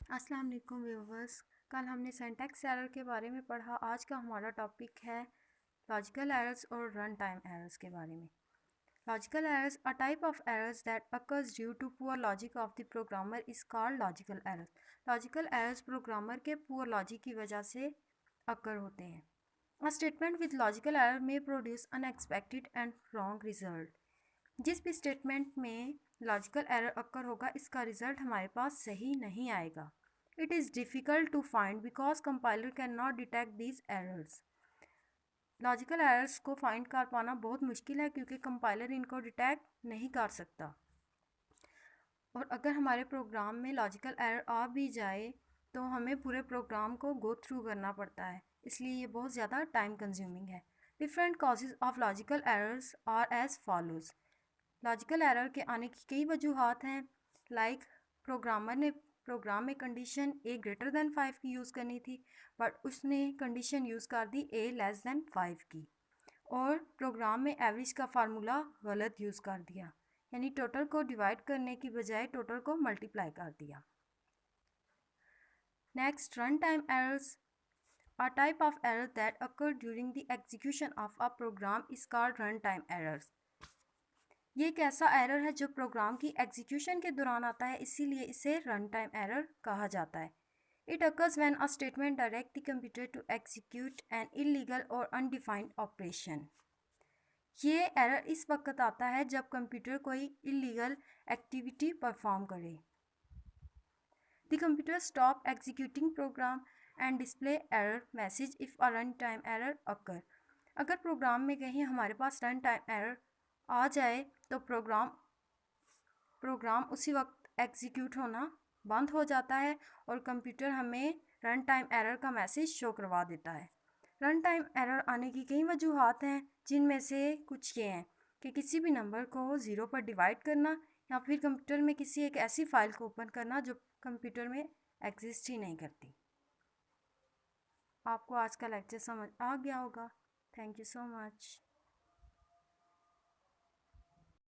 अस्सलाम वालेकुम व्यूवर्स। कल हमने सिंटैक्स एरर के बारे में पढ़ा। आज का हमारा टॉपिक है लॉजिकल एरर्स और रन टाइम एरर्स के बारे में। Logical errors a type of errors that occurs due to poor logic of the programmer is called logical errors. Logical errors programmer के पुअर लॉजिक की वजह से अकर होते हैं। A statement with logical error में produce unexpected and wrong result. जिस भी statement में लॉजिकल एरर अकर होगा, इसका रिजल्ट हमारे पास सही नहीं आएगा। It is difficult to find because compiler cannot detect these errors. Logical errors को फाइंड कर पाना बहुत मुश्किल है क्योंकि कंपाइलर इनको डिटेक्ट नहीं कर सकता। और अगर हमारे प्रोग्राम में लॉजिकल एरर आ भी जाए तो हमें पूरे प्रोग्राम को गो थ्रू करना पड़ता है, इसलिए ये बहुत ज़्यादा टाइम कंज्यूमिंग है। Different causes of logical errors are as follows. Logical error के आने की कई वजूहत हैं। लाइक प्रोग्रामर ने प्रोग्राम में कंडीशन a ग्रेटर दैन 5 की यूज़ करनी थी, बट उसने कंडीशन यूज़ कर दी a लेस दैन 5 की। और प्रोग्राम में एवरेज का फार्मूला गलत यूज़ कर दिया, यानी टोटल को डिवाइड करने की बजाय टोटल को मल्टीप्लाई कर दिया। Next, run time errors a type of error that occur during the execution of a program is called runtime errors. ये एक ऐसा एरर है जो प्रोग्राम की एग्जीक्यूशन के दौरान आता है, इसीलिए इसे रन टाइम एरर कहा जाता है। It occurs when a statement direct the computer to execute an illegal और अनडिफाइंड ऑपरेशन। ये एरर इस वक्त आता है जब कंप्यूटर कोई इलीगल एक्टिविटी परफॉर्म करे। The computer stop executing program and display error message if a run time error occur. अगर प्रोग्राम में कहीं हमारे पास रन टाइम एरर आ जाए तो प्रोग्राम उसी वक्त एग्जीक्यूट होना बंद हो जाता है और कंप्यूटर हमें रन टाइम एरर का मैसेज शो करवा देता है। रन टाइम एरर आने की कई वजूहत हैं, जिनमें से कुछ ये हैं कि किसी भी नंबर को 0 पर डिवाइड करना या फिर कंप्यूटर में किसी एक ऐसी फ़ाइल को ओपन करना जो कंप्यूटर में एग्जिस्ट ही नहीं करती। आपको आज का लेक्चर समझ आ गया होगा। Thank you so much.